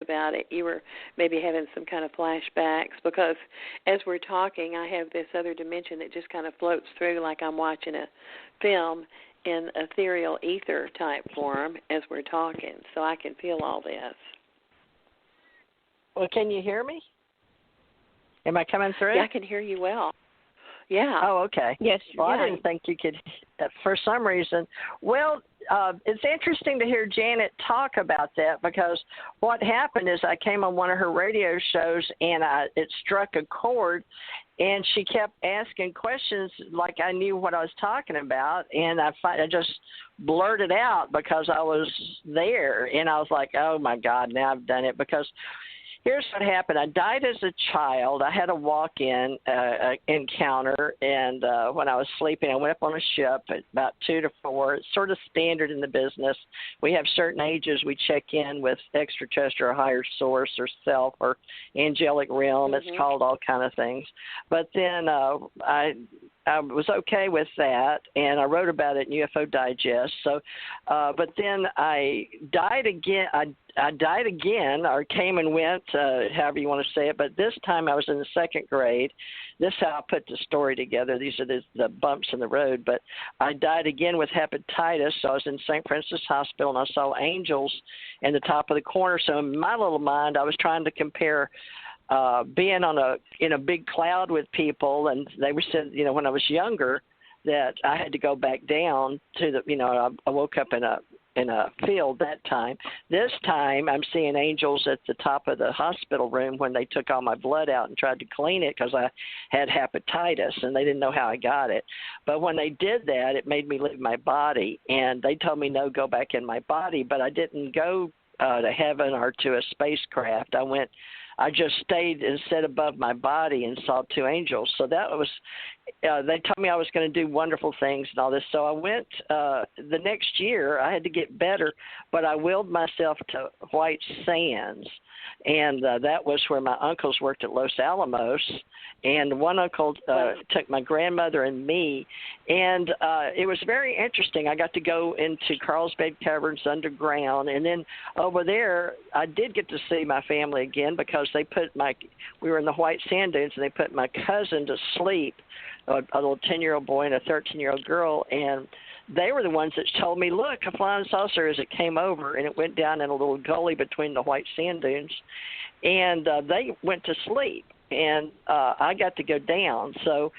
about it, you were maybe having some kind of flashbacks, because as we're talking, I have this other dimension that just kind of floats through like I'm watching a film in ethereal ether type form as we're talking, so I can feel all this. Well, can you hear me? Am I coming through? Yeah, I can hear you well. Yeah. Oh, okay. Yes. Well, yeah. I didn't think you could, for some reason. Well, it's interesting to hear Janet talk about that, because what happened is I came on one of her radio shows and it struck a chord, and she kept asking questions like I knew what I was talking about, and I just blurted out because I was there, and I was like, oh, my God, now I've done it, because here's what happened. I died as a child. I had a walk-in encounter, and when I was sleeping, I went up on a ship at about 2 to 4. It's sort of standard in the business. We have certain ages we check in with extraterrestrial, higher source, or self, or angelic realm. Mm-hmm. It's called all kind of things. But then I was okay with that, and I wrote about it in UFO Digest. So, but then I died again. I died again, or came and went, however you want to say it. But this time I was in the 2nd grade. This is how I put the story together. These are the bumps in the road. But I died again with hepatitis. So I was in St. Francis Hospital, and I saw angels in the top of the corner. So in my little mind, I was trying to compare being in a big cloud with people, and they were said, when I was younger, that I had to go back down to the, I woke up in a field that time. This time I'm seeing angels at the top of the hospital room when they took all my blood out and tried to clean it because I had hepatitis, and they didn't know how I got it. But when they did that, it made me leave my body, and they told me, no, go back in my body. But I didn't go to heaven or to a spacecraft. I just stayed and sat above my body and saw 2 angels. So that was, they told me I was going to do wonderful things and all this. So I went the next year. I had to get better, but I willed myself to White Sands. And that was where my uncles worked at Los Alamos. And one uncle took my grandmother and me. And it was very interesting. I got to go into Carlsbad Caverns underground. And then over there, I did get to see my family again, because they put we were in the White Sand Dunes, and they put my cousin to sleep, a little 10-year-old boy and a 13-year-old girl. And they were the ones that told me, look, a flying saucer, as it came over, and it went down in a little gully between the White Sand Dunes. And they went to sleep, and I got to go down. So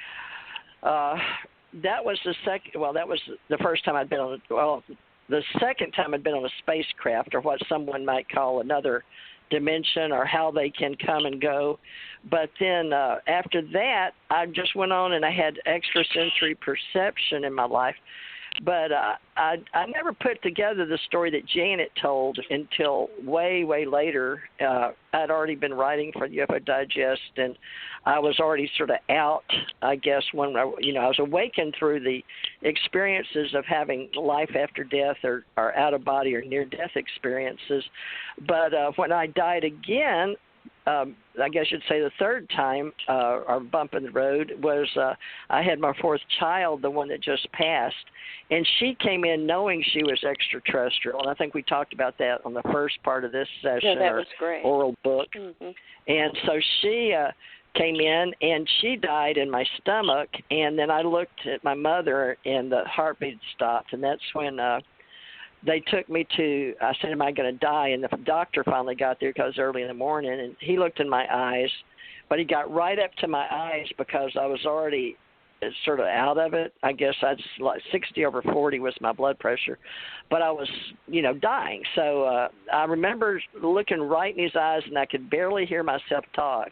that was that was the first time I'd been on the second time I'd been on a spacecraft, or what someone might call another dimension, or how they can come and go. But then after that, I just went on, and I had extrasensory perception in my life. But I never put together the story that Janet told until way, way later. I'd already been writing for UFO Digest, and I was already sort of out, I guess, when I was awakened through the experiences of having life after death, or out-of-body or near-death experiences. But when I died again, I guess you'd say the third time, or bump in the road, was I had my 4th child, the one that just passed, and she came in knowing she was extraterrestrial, and I think we talked about that on the first part of this session, that was great. Oral book. Mm-hmm. And so she came in, and she died in my stomach, and then I looked at my mother, and the heartbeat stopped, and that's when they took me to, I said, am I going to die? And the doctor finally got there, because early in the morning, and he looked in my eyes, but he got right up to my eyes because I was already sort of out of it. I guess I'd like 60/40 was my blood pressure, but I was, dying. So I remember looking right in his eyes, and I could barely hear myself talk.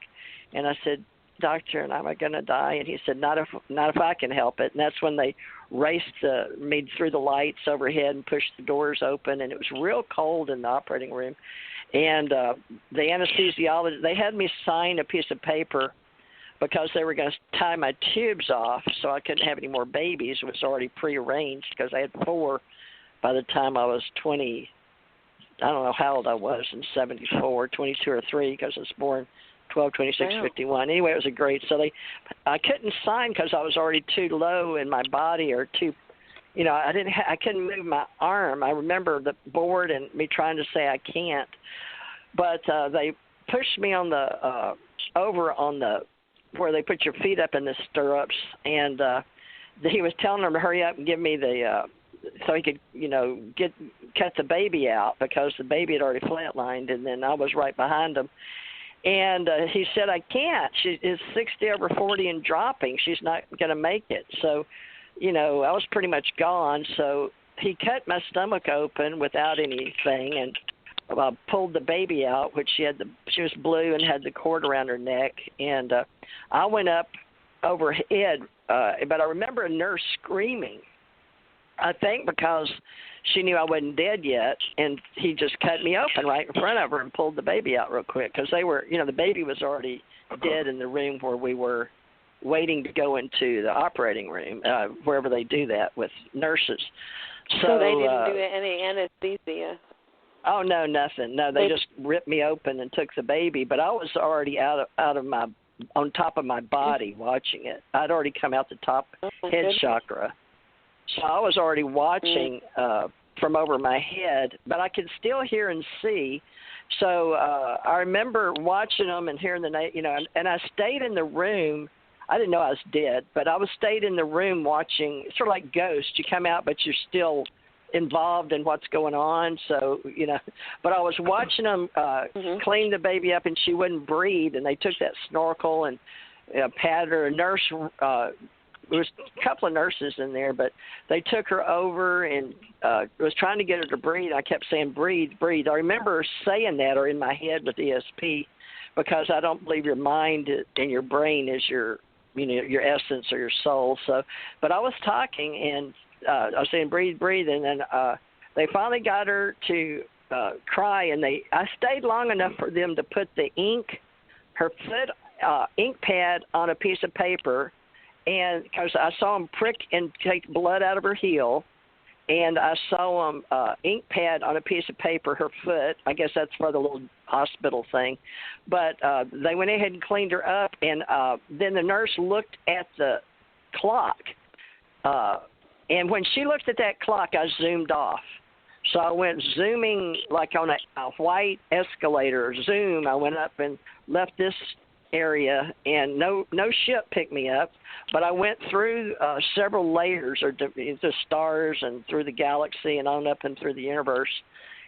And I said, doctor, am I going to die? And he said, not if I can help it. And that's when they raced me through the lights overhead and pushed the doors open, and it was real cold in the operating room. And the anesthesiologist, they had me sign a piece of paper because they were going to tie my tubes off so I couldn't have any more babies. It was already prearranged because I had 4 by the time I was 20. I don't know how old I was in 74, 22 or 3, because I was born 12/26/51. Anyway, it was a great. So I couldn't sign because I was already too low in my body, or too, I couldn't move my arm. I remember the board and me trying to say I can't. but they pushed me on the over on the where they put your feet up in the stirrups, and he was telling them to hurry up and give me the so he could, cut the baby out because the baby had already flatlined, and then I was right behind him. And he said, I can't. She is 60 over 40 and dropping. She's not going to make it. So, I was pretty much gone. So he cut my stomach open without anything and pulled the baby out, which she was blue and had the cord around her neck. And I went up overhead, but I remember a nurse screaming. I think because she knew I wasn't dead yet, and he just cut me open right in front of her and pulled the baby out real quick because they were, the baby was already dead in the room where we were waiting to go into the operating room, wherever they do that with nurses. So they didn't do any anesthesia? Oh, no, nothing. No, they just ripped me open and took the baby, but I was already out of my, on top of my body watching it. I'd already come out the top head chakra. So I was already watching from over my head, but I could still hear and see. So I remember watching them and hearing and I stayed in the room. I didn't know I was dead, but I stayed in the room watching, sort of like ghosts. You come out, but you're still involved in what's going on. So, but I was watching them clean the baby up, and she wouldn't breathe, and they took that snorkel and patted her. A nurse there was a couple of nurses in there, but they took her over and was trying to get her to breathe. I kept saying, breathe, breathe. I remember saying that, or in my head with ESP, because I don't believe your mind and your brain is your essence or your soul. So, but I was talking, and I was saying, breathe, breathe, and then they finally got her to cry, and I stayed long enough for them to put the her ink pad on a piece of paper. And because I saw him prick and take blood out of her heel, and I saw him ink pad on a piece of paper her foot. I guess that's for the little hospital thing. But they went ahead and cleaned her up, and then the nurse looked at the clock. And when she looked at that clock, I zoomed off. So I went zooming like on a white escalator. Zoom, I went up and left this area, and no ship picked me up, but I went through several layers or the stars and through the galaxy and on up and through the universe.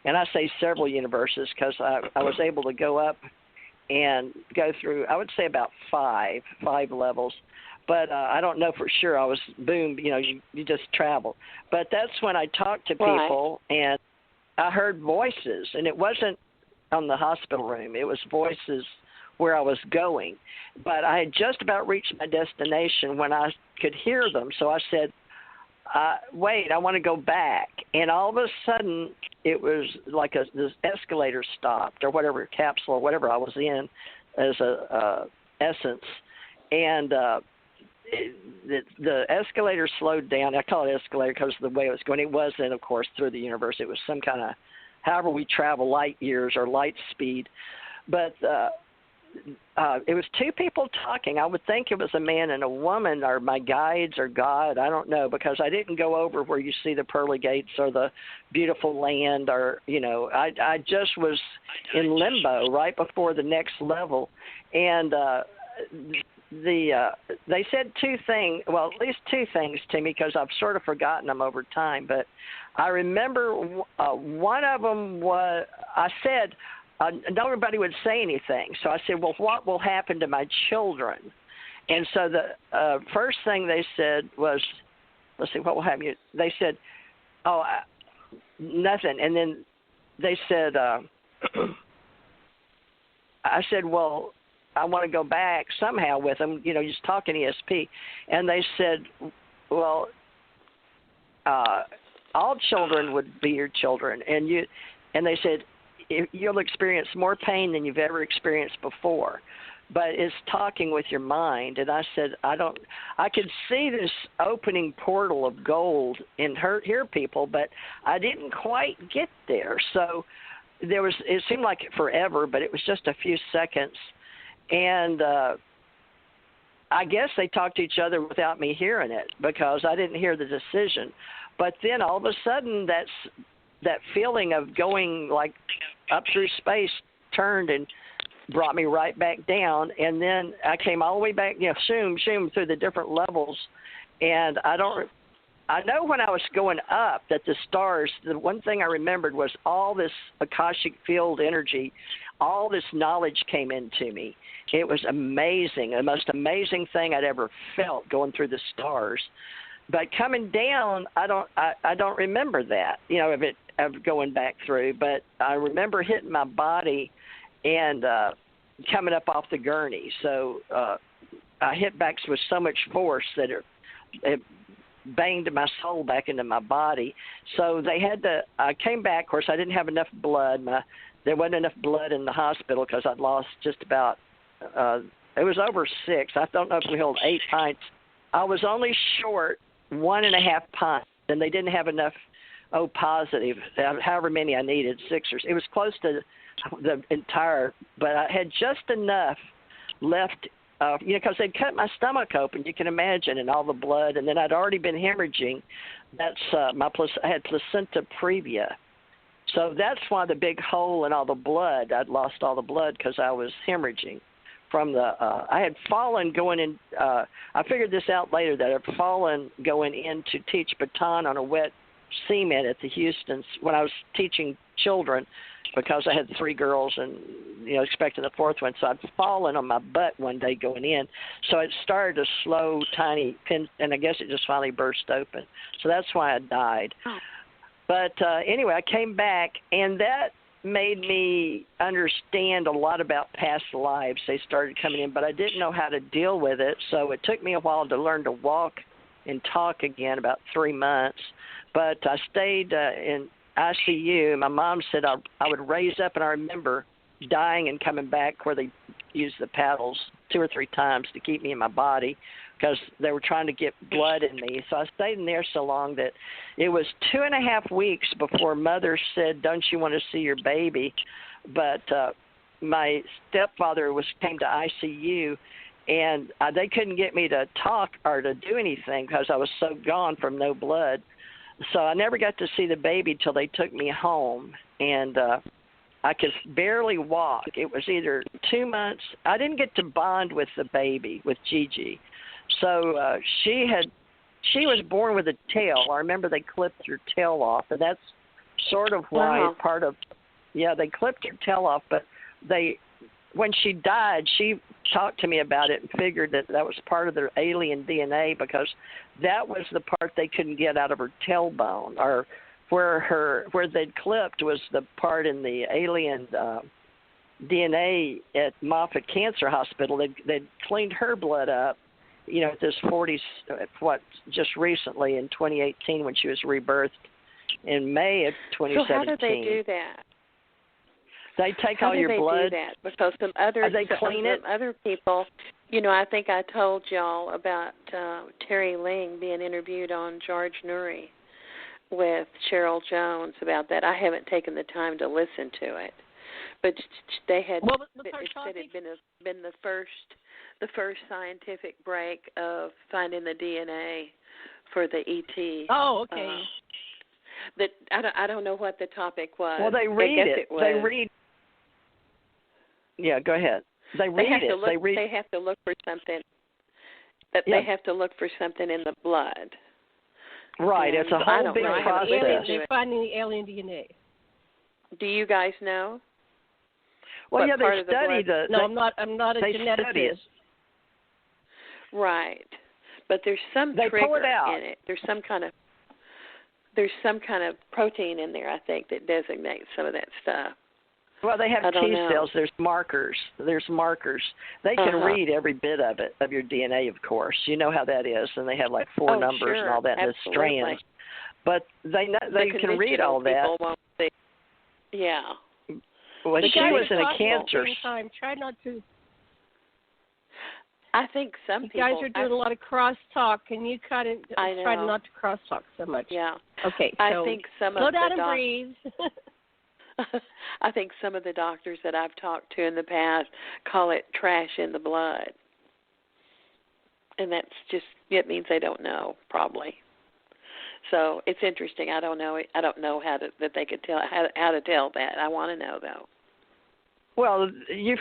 And I say several universes because I was able to go up and go through, I would say about five levels, but I don't know for sure. I was you just travel. But that's when I talked to people, and I heard voices, and it wasn't on the hospital room. It was voices where I was going, but I had just about reached my destination when I could hear them. So I said, wait, I want to go back. And all of a sudden, it was like this escalator stopped, or whatever capsule or whatever I was in as a essence. And the escalator slowed down. I call it escalator because of the way it was going. It wasn't, of course, through the universe. It was some kind of, however we travel, light years or light speed. But it was two people talking. I would think it was a man and a woman, or my guides, or God. I don't know, because I didn't go over where you see the pearly gates or the beautiful land, or I just was in limbo right before the next level. And they said two things, well, at least two things to me, because I've sort of forgotten them over time. But I remember one of them was, I said, nobody would say anything. So I said, well, what will happen to my children? And so the first thing they said was, let's see, what will happen? They said, nothing. And then they said, I said, well, I want to go back somehow with them, just talking ESP. And they said, well, all children would be your children. And they said, you'll experience more pain than you've ever experienced before, but it's talking with your mind. And I said, I could see this opening portal of gold and hear people, but I didn't quite get there. So it seemed like forever, but it was just a few seconds. And I guess they talked to each other without me hearing it, because I didn't hear the decision. But then all of a sudden, that feeling of going like up through space turned and brought me right back down. And then I came all the way back, shoom through the different levels. And I know when I was going up that the stars, the one thing I remembered was all this Akashic field energy, all this knowledge came into me. It was amazing, the most amazing thing I'd ever felt going through the stars. But coming down, I don't remember that, of going back through. But I remember hitting my body and coming up off the gurney. So I hit back with so much force that it banged my soul back into my body. So I came back. Of course, I didn't have enough blood. There wasn't enough blood in the hospital because I'd lost just about, it was over 6. I don't know if we held 8 pints. I was only short 1.5 pints, and they didn't have enough positive, however many I needed, 6 or 7. It was close to the entire, but I had just enough left, because they'd cut my stomach open, you can imagine, and all the blood, and then I'd already been hemorrhaging. That's I had placenta previa. So that's why the big hole in all the blood, I'd lost all the blood because I was hemorrhaging from I had fallen going in, I figured this out later, that I'd fallen going in to teach baton on a wet cement at the Houstons when I was teaching children, because I had 3 girls and, expecting the 4th one. So I'd fallen on my butt one day going in. So it started a slow, tiny pin, and I guess it just finally burst open. So that's why I died. Oh. But anyway, I came back, and that made me understand a lot about past lives. They started coming in, but I didn't know how to deal with it. So it took me a while to learn to walk and talk again, about 3 months. But I stayed in ICU. My mom said I would raise up, and I remember dying and coming back where they used the paddles 2 or 3 times to keep me in my body because they were trying to get blood in me. So I stayed in there so long that it was 2.5 weeks before Mother said, "Don't you want to see your baby?" But my stepfather came to ICU, and they couldn't get me to talk or to do anything because I was so gone from no blood. So I never got to see the baby till they took me home, and I could barely walk. It was either 2 months. I didn't get to bond with the baby, with Gigi. So she was born with a tail. I remember they clipped her tail off, and that's sort of why they clipped her tail off. But when she died, she talked to me about it and figured that was part of their alien DNA, because that was the part they couldn't get out of her tailbone, or where they'd clipped was the part in the alien DNA at Moffitt Cancer Hospital. They'd cleaned her blood up, at this 40s, just recently in 2018 when she was rebirthed in May of 2017. So how do they do that? They take all your blood. Do that? Because some other people, I think I told y'all about Terry Ling being interviewed on George Nuri with Cheryl Jones about that. I haven't taken the time to listen to it, but they had said it had been the first scientific break of finding the DNA for the ET. Oh, okay. I don't know what the topic was. Well, they read it. They read. Yeah, go ahead. They read it. They have to look for something. They have to look for something in the blood. Right, it's a whole big process. They're finding the alien DNA. Do you guys know? Well, they study the. No, I'm not a geneticist. Right, but there's some trigger in it. There's some kind of protein in there, I think, that designates some of that stuff. Well, they have T cells. There's markers. They can read every bit of it, of your DNA, of course. You know how that is, and they have like 4 numbers and all that, and the strands. But they can read all that. Won't see. Yeah. Well, she was in a cancer. Try not to. I think some people. You guys are doing a lot of crosstalk, and you try not to crosstalk so much. Yeah. Okay. So I think slow down and breathe. I think some of the doctors that I've talked to in the past call it trash in the blood. And it means they don't know, probably. So it's interesting. I don't know how that they could tell how to tell that. I want to know, though. Well, you